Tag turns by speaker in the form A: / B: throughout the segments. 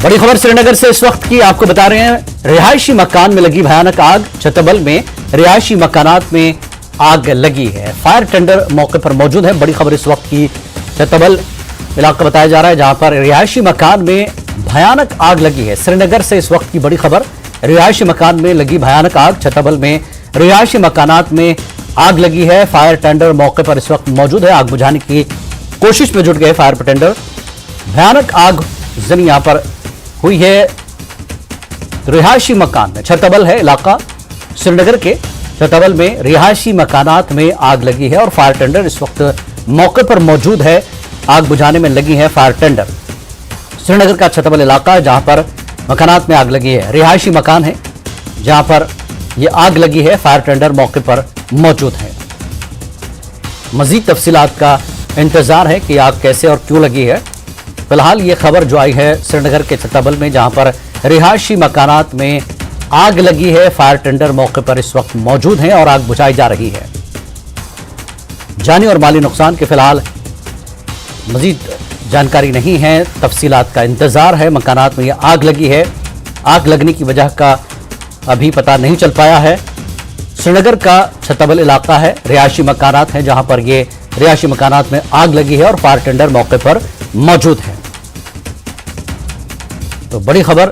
A: बड़ी खबर श्रीनगर से इस वक्त की आपको बता रहे हैं। रिहायशी मकान में लगी भयानक आग। छतबल में रिहायशी मकानात में आग लगी है। फायर टेंडर मौके पर मौजूद है। बड़ी खबर इस वक्त की छतबल इलाका बताया जा रहा है, जहां पर रिहायशी मकान में भयानक आग लगी है। श्रीनगर से इस वक्त की बड़ी खबर, रिहायशी मकान में लगी भयानक आग। छतबल में रिहायशी मकानात में आग लगी है। फायर टेंडर मौके पर इस वक्त मौजूद है। आग बुझाने की कोशिश में जुट गए फायर टेंडर। भयानक आग जनी यहां पर हुई है रिहायशी मकान में। छतबल है इलाका श्रीनगर के। छतबल में रिहायशी मकानात में आग लगी है और फायर टेंडर इस वक्त मौके पर मौजूद है। आग बुझाने में लगी है फायर टेंडर। श्रीनगर का छतबल इलाका है, जहां पर मकानात में आग लगी है। रिहायशी मकान है जहां पर यह आग लगी है। फायर टेंडर मौके पर मौजूद है। मजीद तफसीलात का इंतजार है कि आग कैसे और क्यों लगी है। फिलहाल ये खबर जो आई है श्रीनगर के छतबल में, जहां पर रिहायशी मकानात में आग लगी है। फायर टेंडर मौके पर इस वक्त मौजूद हैं और आग बुझाई जा रही है। जानी और माली नुकसान के फिलहाल मजीद जानकारी नहीं है। तफसीलात का इंतजार है। मकानात में यह आग लगी है। आग लगने की वजह का अभी पता नहीं चल पाया है। श्रीनगर का छतबल इलाका है, रिहायशी मकानात हैं, जहां पर ये रिहायशी मकानात में आग लगी है और फायर टेंडर मौके पर मौजूद है। तो बड़ी खबर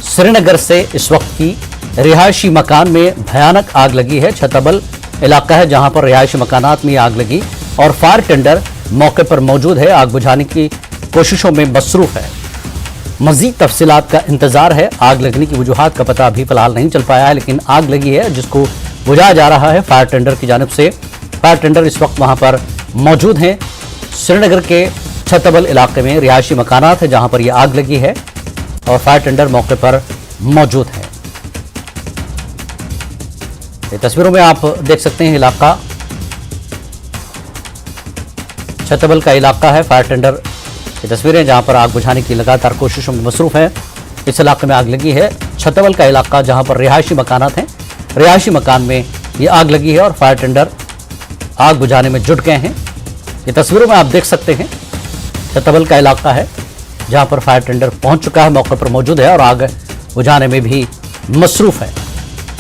A: श्रीनगर से इस वक्त की, रिहायशी मकान में भयानक आग लगी है। छतबल इलाका है जहां पर रिहायशी मकानात में आग लगी और फायर टेंडर मौके पर मौजूद है। आग बुझाने की कोशिशों में मसरूफ है। मजीद तफसीलात का इंतजार है। आग लगने की वजूहात का पता अभी फिलहाल नहीं चल पाया है, लेकिन आग लगी है जिसको बुझाया जा रहा है फायर टेंडर की जानिब से। फायर टेंडर इस वक्त वहां पर मौजूद हैं। श्रीनगर के छतबल इलाके में रिहायशी मकानात है जहां पर यह आग लगी है और फायर टेंडर मौके पर मौजूद है। ये तस्वीरों में आप देख सकते हैं इलाका छतबल का इलाका है। फायर टेंडर की तस्वीरें जहां पर आग बुझाने की लगातार कोशिशों में मसरूफ है। इस इलाके में आग लगी है। छतबल का इलाका जहां पर रिहायशी मकानात हैं, रिहायशी मकान में यह आग लगी है और फायर टेंडर आग बुझाने में जुट गए हैं। ये तस्वीरों में आप देख सकते हैं छतबल का इलाका है जहां पर फायर टेंडर पहुंच चुका है, मौके पर मौजूद है और आग बुझाने में भी मसरूफ है।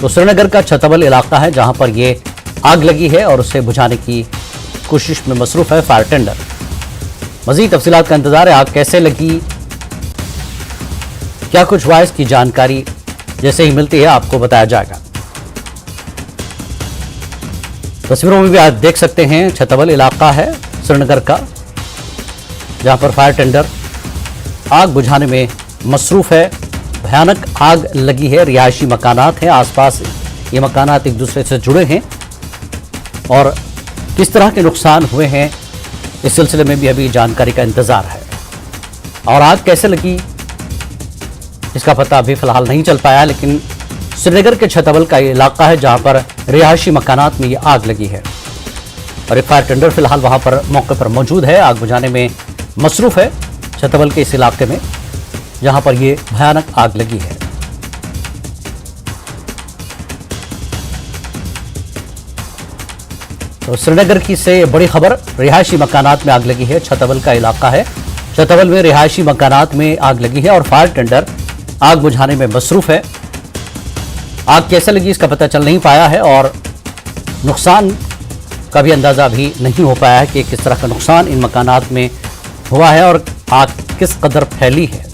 A: तो श्रीनगर का छतबल इलाका है जहां पर ये आग लगी है और उसे बुझाने की कोशिश में मसरूफ है फायर टेंडर। मजीद तफसीलात का इंतजार है। आग कैसे लगी, क्या कुछ हुआ, इसकी जानकारी जैसे ही मिलती है आपको बताया जाएगा। तस्वीरों में भी आप देख सकते हैं छतबल इलाका है श्रीनगर का, जहां पर फायर टेंडर आग बुझाने में मसरूफ है। भयानक आग लगी है। रिहायशी मकानात हैं, आसपास ये मकानात एक दूसरे से जुड़े हैं और किस तरह के नुकसान हुए हैं इस सिलसिले में भी अभी जानकारी का इंतजार है। और आग कैसे लगी इसका पता अभी फिलहाल नहीं चल पाया, लेकिन श्रीनगर के छतबल का इलाका है जहां पर रिहायशी मकानात में ये आग लगी है और एक फायर टेंडर फिलहाल वहां पर मौके पर मौजूद है। आग बुझाने में मसरूफ है छतबल के इस इलाके में जहां पर ये भयानक आग लगी है। तो श्रीनगर की से बड़ी खबर, रिहायशी मकानात में आग लगी है। छतबल का इलाका है, छतबल में रिहायशी मकानात में आग लगी है और फायर टेंडर आग बुझाने में मसरूफ है। आग कैसे लगी इसका पता चल नहीं पाया है और नुकसान का भी अंदाजा अभी नहीं हो पाया है कि किस तरह का नुकसान इन मकानात में हुआ है और आग किस कदर फैली है।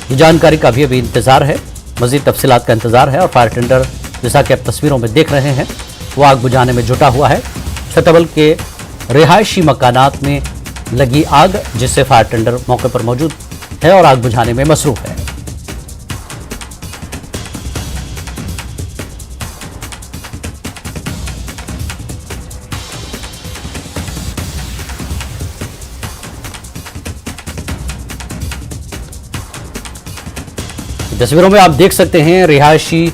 A: ये जानकारी का भी अभी इंतजार है। मजीद तफसीलात का इंतजार है और फायर टेंडर जैसा कि आप तस्वीरों में देख रहे हैं वो आग बुझाने में जुटा हुआ है। छतबल के रिहायशी मकानात में लगी आग, जिससे फायर टेंडर मौके पर मौजूद है और आग बुझाने में मसरूफ है। तस्वीरों में आप देख सकते हैं रिहायशी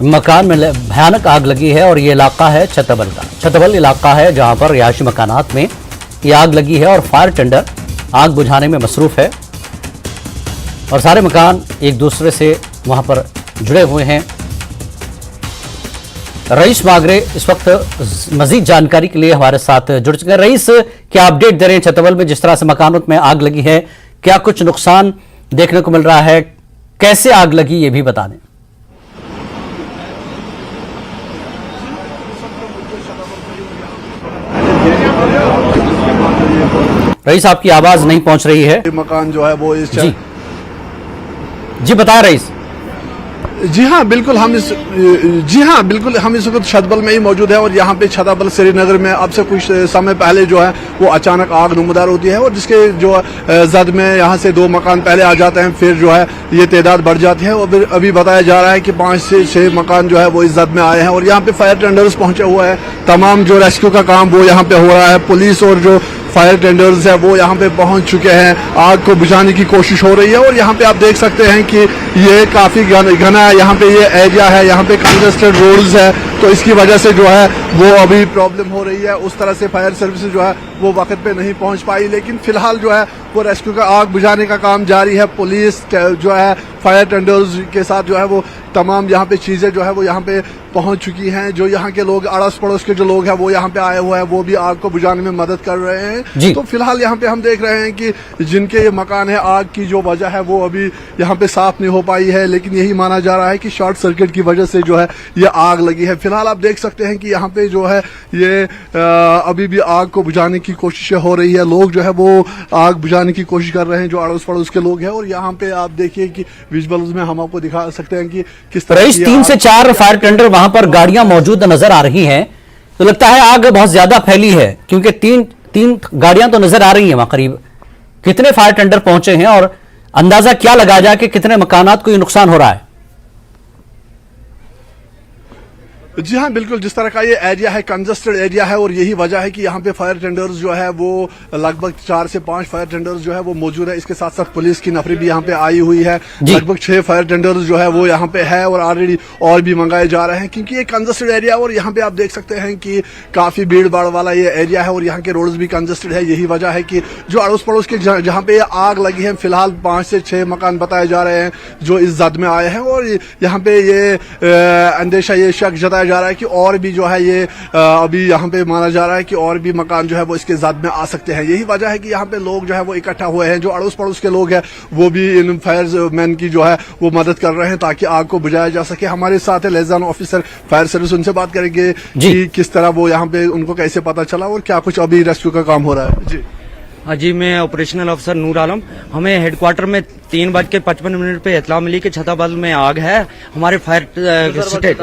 A: मकान में भयानक आग लगी है और ये इलाका है छतबल का। छतबल इलाका है जहां पर रिहायशी मकानात में ये आग लगी है और फायर टेंडर आग बुझाने में मसरूफ है और सारे मकान एक दूसरे से वहां पर जुड़े हुए हैं। रईस मागरे इस वक्त मजीद जानकारी के लिए हमारे साथ जुड़ चुके हैं। रईस, क्या अपडेट दे रहे हैं छतबल में जिस तरह से मकानों में आग लगी है, क्या कुछ नुकसान देखने को मिल रहा है। कैसे आग लगी ये भी बता दें। रईस, आपकी आवाज नहीं पहुंच रही है।
B: मकान जो है वो इस
A: जी बताएं रईस।
B: जी हाँ बिल्कुल हम इस वक्त छतबल में ही मौजूद है और यहाँ पे छतबल श्रीनगर में अब से कुछ समय पहले जो है वो अचानक आग नमदार होती है और जिसके जो जद में यहाँ से 2 मकान पहले आ जाते हैं, फिर जो है ये तादाद बढ़ जाती है और अभी बताया जा रहा है कि 5 से 6 मकान जो है वो इस जद में आए हैं और यहाँ पे फायर टेंडर्स पहुंचे हुए हैं। तमाम जो रेस्क्यू का काम वो यहाँ पे हो रहा है। पुलिस और जो फायर टेंडर्स है वो यहाँ पे पहुंच चुके हैं, आग को बुझाने की कोशिश हो रही है और यहाँ पे आप देख सकते हैं कि ये काफी घना यहाँ पे ये एरिया है, यहाँ पे कंजेस्टेड रोड्स है, तो इसकी वजह से जो है वो अभी प्रॉब्लम हो रही है। उस तरह से फायर सर्विसेज जो है वो वक्त पे नहीं पहुंच पाई, लेकिन फिलहाल जो है वो रेस्क्यू का आग बुझाने का काम जारी है। पुलिस जो है फायर टेंडर्स के साथ जो है वो तमाम यहाँ पे चीजें जो है वो यहाँ पे पहुंच चुकी हैं। जो यहाँ के लोग अड़ोस पड़ोस के जो लोग हैं वो यहाँ पे आए हुए हैं, वो भी आग को बुझाने में मदद कर रहे हैं। तो फिलहाल यहाँ पे हम देख रहे हैं कि जिनके ये मकान है, आग की जो वजह है वो अभी यहाँ पे साफ नहीं हो पाई है, लेकिन यही माना जा रहा है कि शॉर्ट सर्किट की वजह से जो है ये आग लगी है। फिलहाल आप देख सकते हैं कि यहाँ पे जो है ये अभी भी आग को बुझाने की कोशिशें हो रही है। लोग जो है वो आग बुझाने की कोशिश कर रहे हैं, जो अड़ोस पड़ोस के लोग हैं। और यहाँ पे आप देखिए कि विजुअल्स में हम आपको दिखा सकते हैं कि किस तरह
A: 3 से 4 फायर टेंडर वहां पर गाड़ियां मौजूद नजर आ रही हैं। तो लगता है आग बहुत ज्यादा फैली है, क्योंकि तीन गाड़ियां तो नजर आ रही हैं वहां। करीब कितने फायर टेंडर पहुंचे हैं और अंदाजा क्या लगाया जाए कि कितने मकानात को ये नुकसान हो रहा है?
B: जी हाँ बिल्कुल, जिस तरह का ये एरिया है कंजेस्टेड एरिया है और यही वजह है कि यहाँ पे फायर टेंडर्स जो है वो लगभग 4 से 5 फायर टेंडर्स जो है वो मौजूद है। इसके साथ साथ पुलिस की नफरी भी यहाँ पे आई हुई है। लगभग 6 फायर टेंडर्स जो है वो यहाँ पे है और ऑलरेडी और भी मंगाए जा रहे हैं, क्योंकि ये कंजेस्टेड एरिया और यहाँ पे आप देख सकते हैं कि काफी भीड़ भाड़ वाला ये एरिया है और यहाँ के रोड्स भी कंजेस्टेड है। यही वजह है कि जो अड़ोस पड़ोस के जहाँ पे आग लगी है, फिलहाल 5 से 6 मकान बताए जा रहे हैं जो इस जद में आए हैं और यहाँ पे ये अंदेशा, ये शक जताया जा रहा है कि और भी जो है ये अभी यहाँ पे माना जा रहा है कि और भी मकान जो है वो इसके जद में आ सकते हैं। यही वजह है कि यहाँ पे लोग जो है वो इकट्ठा हुए हैं। जो अड़ोस पड़ोस के लोग हैं वो भी इन फायर मैन की जो है वो मदद कर रहे हैं ताकि आग को बुझाया जा सके। हमारे साथ है लियाज़न ऑफिसर फायर सर्विस, उनसे बात करेंगे कि किस तरह वो यहाँ पे उनको कैसे पता चला और क्या कुछ अभी रेस्क्यू का काम हो रहा है।
C: जी मैं ऑपरेशनल अफसर नूर आलम। हमें हेडक्वार्टर में 3:55 पे इत्तला मिली कि छतबल में आग है। हमारे फायर स्टेट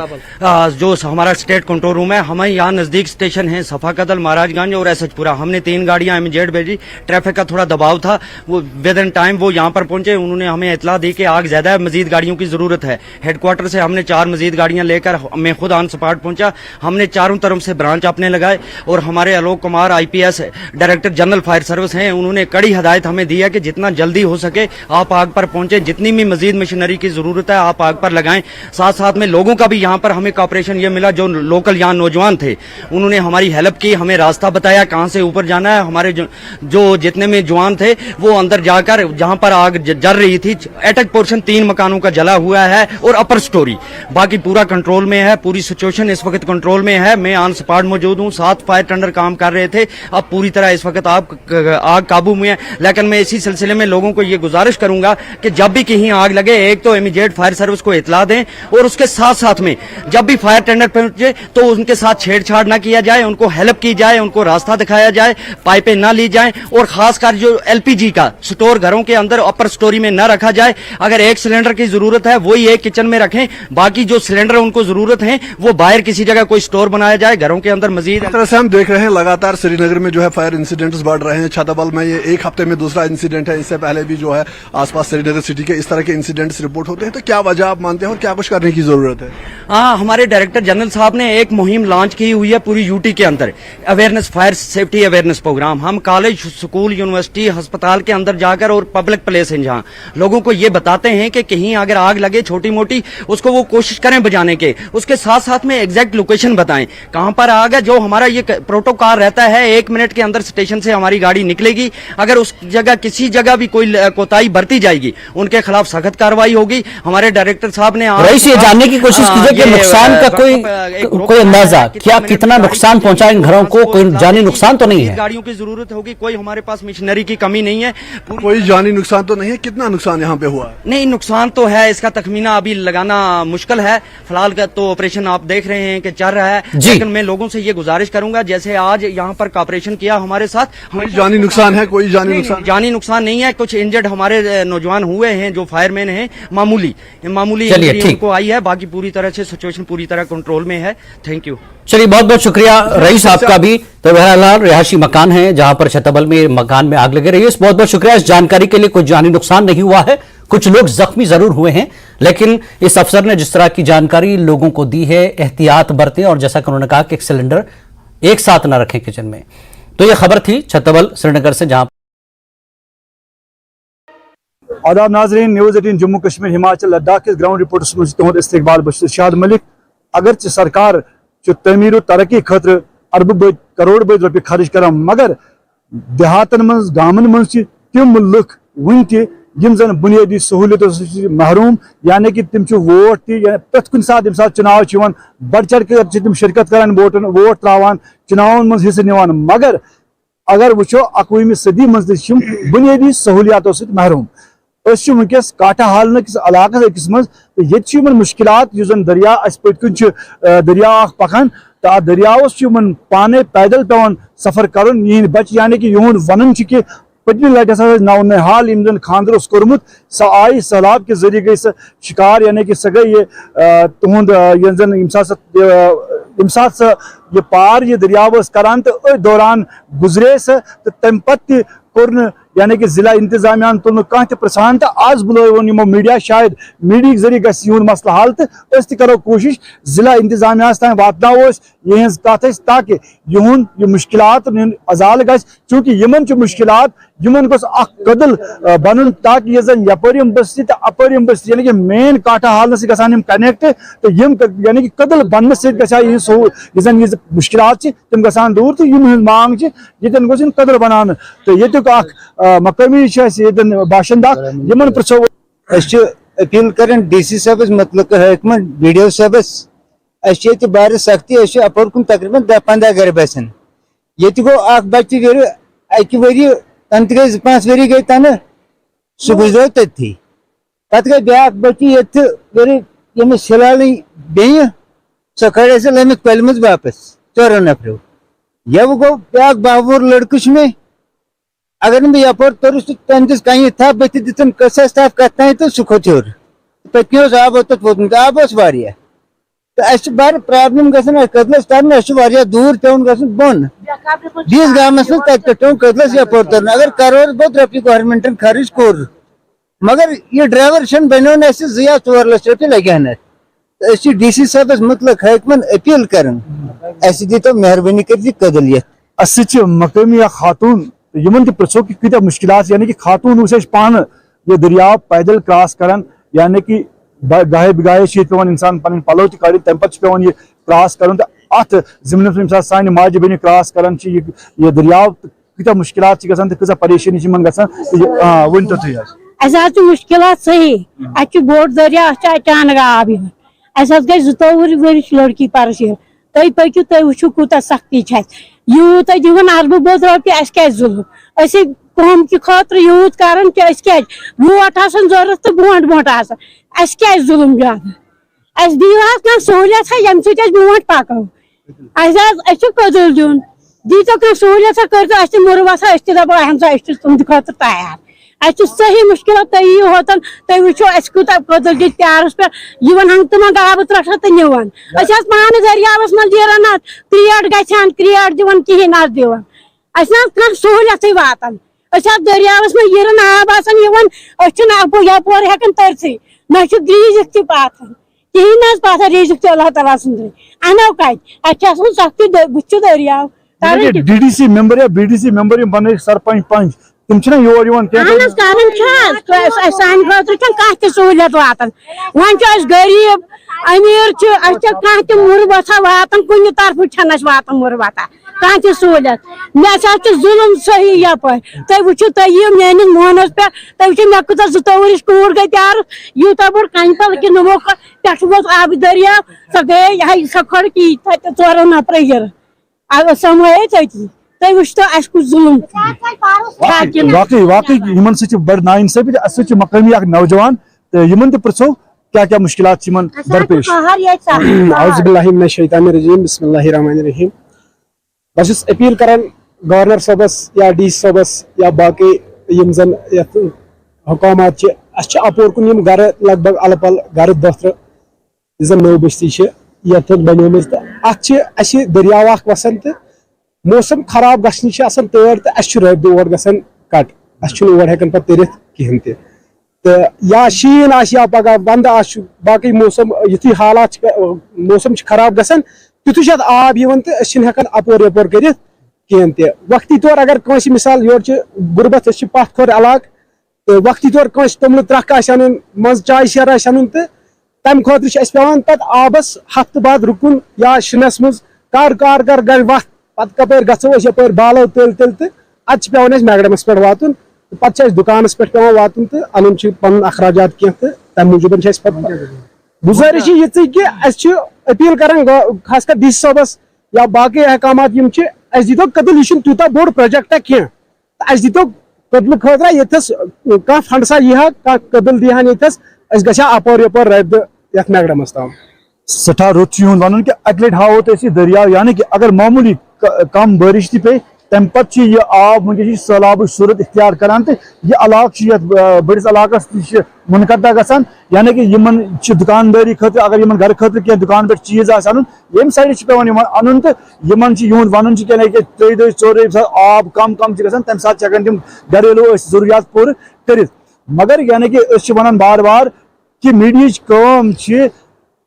C: जो हमारा स्टेट कंट्रोल रूम है, हमें यहाँ नजदीक स्टेशन है सफाकदल, महाराजगंज और एसएचपुरा। हमने 3 गाड़ियां इमीडिएट भेजी। ट्रैफिक का थोड़ा दबाव था, वो विद इन टाइम वो यहाँ पर पहुंचे। उन्होंने हमें इत्तला दी कि आग ज्यादा है, मजीद गाड़ियों की जरूरत है। हेडक्वार्टर से हमने 4 मजीद गाड़ियां लेकर मैं खुद ऑन स्पॉट पहुंचा। हमने चारों तरफ से ब्रांच अपने लगाए और हमारे Alok Kumar IPS director general fire service हैं, उन्होंने कड़ी हदायत हमें दी है कि जितना जल्दी हो सके आप आग पर पहुंचे। जितनी भी मजीद मशीनरी की जरूरत है आप आग पर लगाएं। साथ साथ में लोगों का भी यहाँ पर हमें कॉपरेशन ये मिला, जो लोकल यहाँ नौजवान थे उन्होंने हमारी हेल्प की, हमें रास्ता बताया कहाँ से ऊपर जाना है। हमारे जो जितने में जवान थे वो अंदर जाकर जहाँ पर आग जल रही थी, अटैक पोर्शन 3 मकानों का जला हुआ है और अपर स्टोरी, बाकी पूरा कंट्रोल में है। पूरी सिचुएशन इस वक्त कंट्रोल में है। मैं ऑन स्पॉट मौजूद हूँ। 7 फायर टेंडर काम कर रहे थे। अब पूरी तरह इस वक्त आग काबू में है। लेकिन मैं इसी सिलसिले में लोगों को ये गुजारिश करूंगा कि जब भी कहीं आग लगे, एक तो इमीडिएट फायर सर्विस को इतला दें और उसके साथ साथ में जब भी फायर टेंडर पहुंचे तो उनके साथ छेड़छाड़ ना किया जाए, उनको हेल्प की जाए, उनको रास्ता दिखाया जाए, पाइपें ना ली जाए और खासकर जो LPG का स्टोर घरों के अंदर अपर स्टोरी में न रखा जाए। अगर 1 सिलेंडर की जरूरत है वही एक किचन में रखें, बाकी जो सिलेंडर उनको जरूरत है वो बाहर किसी जगह कोई स्टोर बनाया जाए घरों के अंदर। मजीद
B: इस तरह से हम देख रहे हैं लगातार श्रीनगर में जो है फायर इंसिडेंट्स बढ़ रहे हैं। छतबल में ये 1 हफ्ते में दूसरा इंसिडेंट है। इससे पहले भी जो है आसपास श्रीनगर सिटी के इस तरह के इंसिडेंट्स रिपोर्ट होते हैं। तो क्या वजह आप मानते हैं और क्या कुछ करने की जरूरत है?
C: हाँ, हमारे डायरेक्टर जनरल साहब ने एक मुहिम लॉन्च की हुई है पूरी यूटी के अंदर, awareness, fire safety awareness program. हम कॉलेज, स्कूल, यूनिवर्सिटी, अस्पताल के अंदर जाकर और पब्लिक प्लेस है जहाँ लोगों को ये बताते हैं कि कहीं अगर आग लगे छोटी मोटी, उसको वो कोशिश करें बुझाने के। उसके साथ साथ में एग्जैक्ट लोकेशन बताएं कहां पर आग है। जो हमारा ये प्रोटोकॉल रहता है 1 मिनट के अंदर स्टेशन से हमारी गाड़ी निकले निकलेगी। अगर उस जगह किसी जगह भी कोई कोताही बरती जाएगी उनके खिलाफ सख्त कार्रवाई होगी। हमारे डायरेक्टर साहब ने
A: रईस ये जानने की कोशिश कीजिए कि नुकसान का कोई अंदाजा क्या, कितना नुकसान पहुंचा इन घरों को? कोई जानी नुकसान तो नहीं है?
C: गाड़ियों की जरूरत होगी, कोई हमारे पास मशीनरी की कमी नहीं है।
B: कोई जानी नुकसान तो नहीं है? कितना नुकसान यहाँ पे हुआ है?
C: नहीं, नुकसान तो है, इसका तखमीना अभी लगाना मुश्किल है। फिलहाल का तो ऑपरेशन आप देख रहे हैं कि चल रहा है, लेकिन मैं लोगों से ये गुजारिश करूंगा जैसे आज यहाँ पर कॉपरेशन किया हमारे साथ।
B: कोई जानी नुकसान है? कोई जानी नुकसान?
C: जानी नुकसान नहीं है। कुछ इंजर्ड हमारे नौजवान हुए हैं जो फायरमैन हैं, मामूली
A: चलिए,
C: इंजरी उनको आई है, बाकी पूरी तरह से सिचुएशन पूरी तरह कंट्रोल में है। Thank you.
A: चलिए, बहुत बहुत शुक्रिया रईस आपका भी। तो बहरहाल रिहायशी मकान है जहां पर छतबल में मकान में आग लगी रही है। बहुत बहुत शुक्रिया इस जानकारी के लिए। कोई जानी नुकसान नहीं हुआ है, कुछ लोग जख्मी जरूर हुए हैं, लेकिन इस अफसर ने जिस तरह की जानकारी लोगों को दी है, एहतियात बरतें और जैसा कि उन्होंने कहा कि एक सिलेंडर एक साथ न रखें किचन में। तो यह खबर थी छतबल श्रीनगर से जहां
D: आदाब नाजरीन, न्यूज़ 18 जम्मू कश्मीर हिमाचल लद्दाख के ग्राउंड रिपोर्टर्स में तुहद इस्तकबाल बश शाद मलिक। अगरचे सरकार तमीर तरक्की खतर अरब बद करोड़ बद रुपये खर्च कर, मगर देहातन मज गामन मज तम लुक वन तम जन बुनियादी सहूलियतों से महरूम, यानी कि तम वोट प्रत कुन सात यम सात चुनाव बढ़ चढ़ कर तम शिरकत करान, वोट त्रावान, चुनाव मज हिस्से निवान, मगर अगर वो 21वीं सदी मज बुनियादी सहूलियातों से महरूम। वनकस काटा हाल किस इलाकस अकिस मज तो ये मुश्किलात दरिया पटकन दरिया पकान तो दरियावस पाने पैदल पेवान सफर कर बच, यानी कि यूं वन कि पत्म लट नौनिहाल यम खानदर कोर्मुत सह आई सैलाब के जरिए गई शिकार, यानी कि सह गई तुहद यम सात ये पार ये दरियाव करान तो अ दौरान गुजरे तो तम पत्त कोर यानी कि जिला इंतजामिया तुल कह प्रसान तो आज बुलो यमो मीडिया, शायद मीडिया जरिए गून मसला हल तो करो कोशिश जिला इंतजामिया तान वातनो यहज कत ताकि यून ये मुश्किलात अजाल ग, चूँकि यमन मुश्किलात यमन गोस कदल बन ताकि ये जन यपर बस्ती तो अपर बस्ती यानी कि मेन काटा हाल गम कनेक्ट तो यम यानी कि कदल बन ये मुश्किलात तम गसान दूर तो यम मांग ये गोस कदल बनान तो ये मकामी बाशिंदा यमन पृछो
E: अपील कर DC साहब मतलब हकमत BDO साहबस बार सख्ती अपर कुन तकरीबन 10-15 घर बसान ये गो बच्चे अकि वरी तन गई 2-5 वरी गई तन सह गुजरो तथी पे गई ब्या बच्ची ये सिलाल बे सह खड़े से लमित कल मज वापस 4 नफरों यह गो ब्या बावूर लड़क में अगर मैं यपर तोरुस तंदिस कहीं था बत दितन कसस था कत तो सह खोत हर पे आब वोतमुत आब वारिया तो अस बार प्रॉब्लम गसन कदलस तरन दूर पेवन गसन बोन दीस गामस में पे कदलस यपर तरन अगर करोड़ बहुत रुपये गवर्नमेंटन खर्च कोर मगर ये ड्राइवर बनो 2-4 लाख रुपये लगे DC साहब मतलब हकमन अपील कर तो मेहरबानी कर कदलियत
D: अस मकामी खातून यमन तह पृछो कि कत मुश्किलात, यानी कि खातून पान ये दरिया पैदल क्रॉस करान, यानी कि गाहे बिगाहे पे इंसान पन पलो तड़ तम पे ये क्रॉस कर अत जमन सान माज बन क्रॉस करान ये दरिया कत मुश्किलात गसान तो कह परेशानी वन तो तुम
F: मुश्किलात सही अ बोड़ दरिया अचानक आब गई 22 वर्ष लड़की परशीर तुम पकू तुम वो कूत सख्ती यूत दिवन अरब बोध रुपये अस क्या जुल्म कौम कि खतर यूत कर वोट जरूरत तो ब्रोट ब्रोट अस क्या जुल्म ज्यादा अस दिव कह सहूलियत यम ब्रोट पको कदल दिन दीतो कह सहूलियत कर मुरवत दपो अहम सा तुंद खतर तैयार सही मुश्किल तई होतन तुम वो कूत कदल दी प्यारस पे हंग तम आब त्रट तो निवान पान दरियावस मज दीरान क्रिएट गचान क्रिएट दिवान कहें दिवान कह सहूलियत वातान दरियावस में यीरन आब आसान यपोर हेकन तरसी न रीजिक पाथन कहें पाथन रीजिक अल्लाह ताला सुंद अनो कत सख्ती बुच दरियाव
D: DDC मेंबर या BDC मेंबर बन सरपंच पंच तुम योर सान खतर सहूलियत वातान वन गरीब अमीर कह मुरबत वातान कुन तरफ वातान मुरबत
F: कह तह सहूलियत मे जुलम सही यप तुम वो तुम मेस मोहनस पे तुम वो मे कूत 2 वरिश कूर गई तैयार यूत बोड़ कनपल कि नमो पे वो आब दरिया सो गई सो खड़की 4 नफर गिर समय तथी तुम वो अस कुछ जुलम
D: वाकई वाकई इन बड़ नाइंसाफी मकामी नौजवान तो इन पृछो क्या क्या मुश्किलात दरपेश
G: औज़ुबिल्लाहिमिनश्शैतानिर्रजीम बिस्मिल्लाहिर्रहमानिर्रहीम बस अपील करान गवर्नर सबस या डी सबस या बाकी यम जन हुकामात अपोर कुन गर लगभग अलपल गर 10 जन नौ बस्ती यथ बन अस दरियाव वसान तो मौसम खराब गसन तैर तो अस रब ओर गसान कट अस ओर हेकन पे तरित कहें तो या शीन या पगह वंद बाकी मौसम युथी हालात मौसम खराब गसान तुथु आब तो हेकन अपोर यपोर कर कहें तो वक्ती तौर अगर कंस मिसाल योर गुरबत पथ खोर इलाक तो वक्ती तौर कंस तोमल त्रख अन मज चाय शेर अन तो तम खुद पेवान तक आबस हफ्त बाद रुकुन या शिनस मज कार गई वत पत कपर गो यपर बालो तल तल तो अत पेवान मैगडमस पे वातुन पे दुकानस पे पेवान वातुन तो अन पन अखराजात कह तो तम मूजूब गुजारिश ये कि अपील करान खास कर डी सबस या बाकी अहकामात दीतो कदल यह तूत बोड़ प्रोजेक्टा कह दीतो कदल खतर यथस कह फंडसा यह कदल दिहान यथस गसा अपोर यपोर रब ये मैगडमस तम
D: सठा रुत वन कि अक लट हावो तो दरिया यानी कि अगर मामूली कम बारिश ती पे तम पे यह आब वनक सैलाब सूरत इख्तियार करान तो यह इलाक बड़िस इलाकस मुनकदा गसान यानी कि इन दुकानदारी खत अगर इन घर खत कह दुकान पे चीज अन ये साइड पेवान अन तो इन वन कि 3 दह 4 आब कम गसान तम सात हेकन तम घरेलू जरूरियात पूर कर मगर यानी कि वन बार बार कि मीडिया काम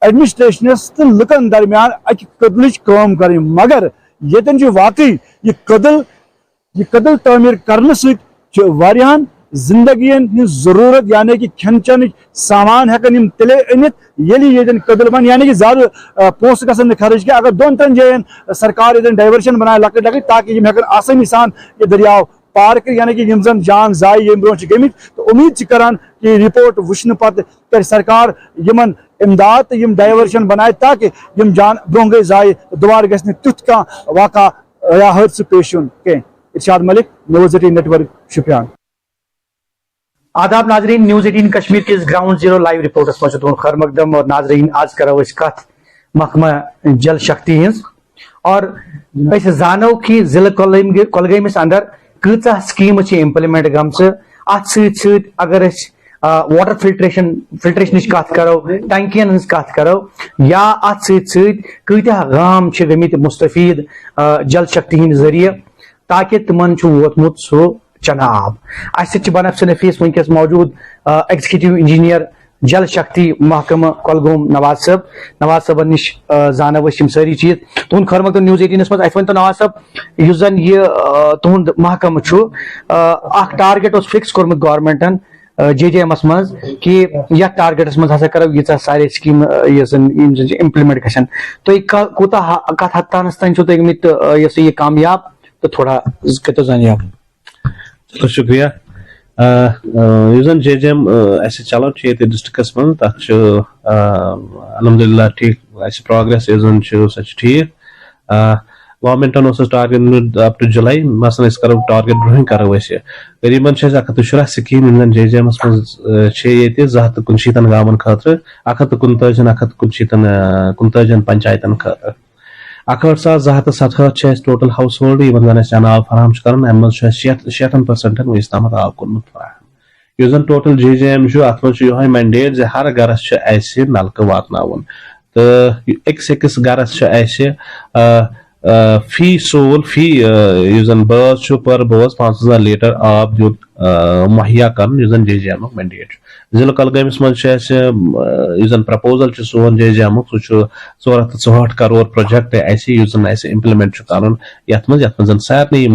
D: एडमिनिस्ट्रेशनस तो लुकन दरमियान अक कदलच काम कर मगर यतन वाकई यह कदल तामीर करने सहान जिंदगियन जरूरत यानी कि खेन चन सामान हेकन तले अनित ये कदल बन यानी कि ज्यादा पोस गसन खर्च अगर 2-3 जायन सरकार डाइवर्शन बनाए लकट लकट ताकि हेकन आसानी सान ये दरियाव पार कर यानी कि जन जान जाय ये ब्रोह गमित तो उम्मीद करान कि रिपोर्ट वुचन पत कर सरकार यमन इमदाद तो यम डाइवर्शन बनाए ताकि यम जान ब्रोह गई जाय दोबार गि तुथ कह वाक़ा या हादसा पेश यून कह। इरशाद मलिक, न्यूज़ 18 नेटवर्क, शुपियान।
A: आदाब नाजरीन, न्यूज़ 18 कश्मीर के ग्राउंड जीरो लाइव रिपोर्टस मज खैर मकदम और नाजरीन आज करो कथ महकमा जल शक्ति हज और जानो कि जिला कुलगामिस अंदर कचा स्कीम इम्प्लीमेंट गमच अत सत अगर वाटर फिल्ट्रेशन कत करो टंकियन हज कत करो या अत सत्या गाम गमित मुस्तफीद जल शक्ति हंद जरिए ताकि तिमन वोतमुत सह चना आब अस बनफ नफीस वनकस मौजूद एग्जीक्यूटिव इंजीनियर जल शक्ति महकमा कुलगाम नवाज साहब निश जानो सारी चीज तुंद खैर मकदम न्यूज़ 18 मज वन तो नवाज साहब इस जन यह तुंद महकम टारगेट फिक्स कोर्मुत गवर्नमेंटन JJMS मज कि यह टारगेटस मज हसा करो यीचा सारे स्कीम इम्प्लीमेंट गसन तो कूता कत हद तानस तान तुम गमित ये कामयाब तो थोड़ा कतो जानिए।
H: चलो शुक्रिया। JJM चलो डिस्ट्रिक्स मज तथ अलहमदुलिल्लाह ठीक प्रोग्रेस सह ठीक गवर्नमेंटन टारगेट अप टू जुलाई मसलन करो टारगेट ब्रोह करो करीबन 117 स्कीम इन JJMS मज 219 गामन खतर 119 पंचायतन खतर 61,267 टोटल हाउस होल्ड इन जन आब फराम कर 66% वस तम आब कोर्मुत फराहम जन टोटल JJM अत मह मैंडेट हर गरस नलक वातन तो अकिस गरस फी सोल फी बस पर बस 5,000 लीटर आब दुन मुहैया कर JJM मैंडेट जिला कुलगामिस मज प्रपोजल सोन JJM सह 464 करोड़ प्रोजेक्ट इम्प्लीमेंट कर यथ मज सारे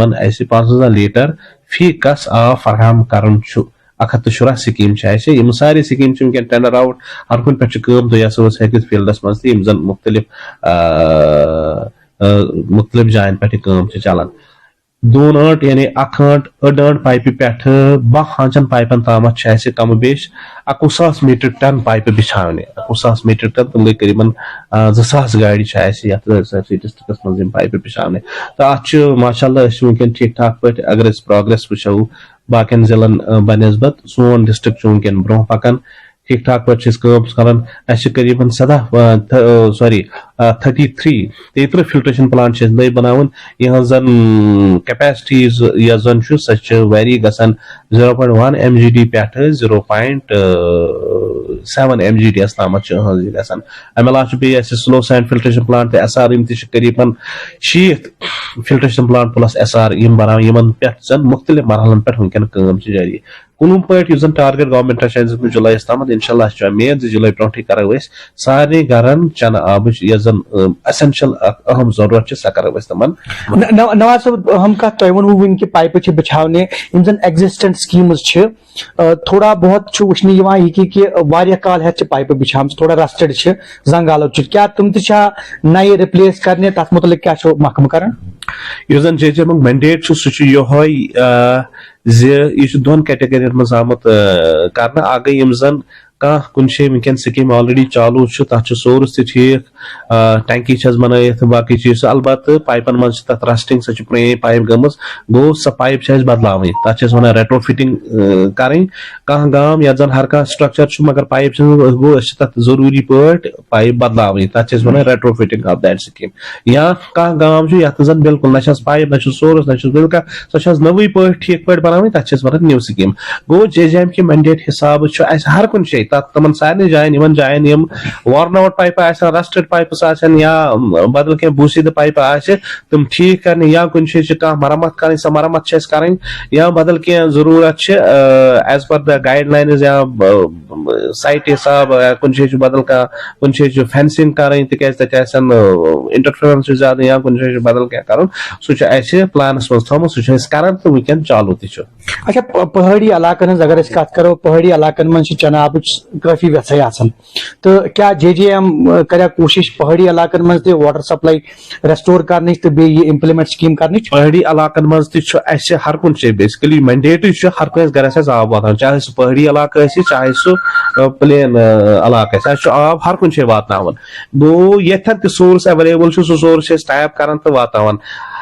H: 5,000 लीटर फी कस आब फराहम कर 117 स्कीम यम सारी स्कीम वह टेंडर आउट हर कुन पे तो फील्डस मज मुख्तलिफ मुख्तलिफ जायन पे काम चलान 2 ٲنٛٹ यानी 1 ٲنٛٹ أڈ ٲنٛٹ पाइपہِ पेठ 12 हांचन पाइपन तामत कम बेश 21,000 मीट्रिक टन पाइप बिछाने 21,000 मीट्रिक टन तुम गई करीबन 2,000 गाड़ी डिस्ट्रिक्ट मज पाइप बिछाने तो अत माशाल्लाह वनकन ठीक ठाक पे अगर प्रोग्रेस वो बाकिन जिलन बनस्बत सोन डिस्ट्रिक्ट वनकन ब्रोह पकान ठीक ठाक पे करान करीबन 33 फिल्ट्रेशन प्लांट नई बनावन यह जन कैपेसिटीज या जन सह वेरी गसान 0.1 MGD पे 0.7 MGD ताम गसान अमे अलावा slow sand filtration plant SR करीबन 60 फिल्ट्रेशन प्लांट प्लस SR बनान पे जन मुख्तलिफ मरहलन पे वनकन काम जारी कुन पे टारगेट गवर्नमेंट जुलाई तम इंशाल्लाह उम्मीद जुलाई ब्रोह करो सारे गरन चन आब जन एसेंशियल अहम जरूरत सह करो तमन
A: नवाज साहब हम कत तुम वो वन कि पाइप बिछाने जन एग्जिस्टेंट स्कीम्स थोड़ा बहुत वुचन कि वारिया काल हेत पाइप बिछा थोड़ा रस्टेड जंग आलो क्या तुम नए रिप्लेस करने तथ मुतलिक क्या महकम कर
H: जन JJM मैंडेट सह दोन कैटेगरी मज आमुत कर गई जन कुन वनकन स्कीम ऑलरेडी चालू तथ सोर्स ठीक टैंकी बनाइथ बाकी चीज अलबत् पाइपन मज तथ रस्टिंग सह प्रेन पाइप गमज गो सह पाइप बदलाव तथ वन रेट्रो फिटिंग करें कह गाम या जन हर कह स्ट्रक्चर मगर पाइप गो तथ जरूरी पे पाइप बदलाव तथ one retro fitting of that scheme या कह गाम जन बिल्कुल ना पाइप ना सोर्स ना बिल्कुल सह नवी पे ठीक पे बनाव तथ वन न्यू स्कीम गो JJM कि मैंडेट हिसाब हर कुन शे तमन सारे जायन worn out pipe rusted pipe या बदल क्या बूसीद पाइप तुम ठीक करने या कुन मरम्मत कर सह मरम्मत करें या बदल क्या जरूरत एज पर द गाइडलाइंस या साइट हिसाब कुन बदल का कुन फेंसिंग करें तक इंटरफेरेंस ज्यादा या कुन बदल क्या कर सह प्लानस मज थोम सह कर तो वनकन चालू
A: अच्छा पहाड़ी इलाकन अगर कत करो पहाड़ी इलाकन मज चनाब काफी व्यथय तो क्या JJM कर कोशिश पहाड़ी इलाकन मज वाटर सप्लाई रेस्टोर कर तो बे इम्प्लीमेंट स्कीम कर
H: पहाड़ी इलाकन मज हर कुन बेसिकली मैंडेट हर कस घर आब वातान चाहे सह पहाड़ी इलाका चाहे सह प्लेन इलाका आब हर कुन वातान गो यथन सोर्स अवेलेबल सह सोर्स टैप कर तो वातान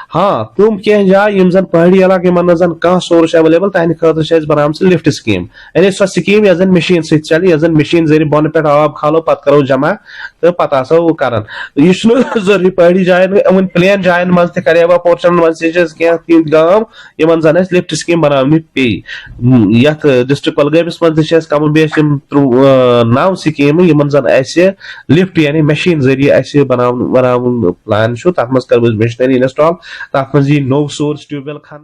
H: हाँ तुम कह जाए जन पहाड़ी इलाके मन जन कह सोर्स अवेलेबल तहद खतर बनाम लिफ्ट स्कीम यानी सो स्कीम यह जन मशीन सत चल यह जन मशीन जरिए बोन पे आब खालो पत करो जमा तो पता वो कर यह जरूरी पहाड़ी जायन प्लेन जायन मज तरे पोर्शन मज गाम इन जन लिफ्ट स्कीम बनाने पे यथ डिस्ट्रिक्ट कुलगामिस मज कम बेश 9 स्कीम इन जन लिफ्ट यानी मशीन जरिए बनावन प्लान तथ मज कर मशीनरी इंस्टॉल तथ मज नो सोर्स ट्यूबवेल खन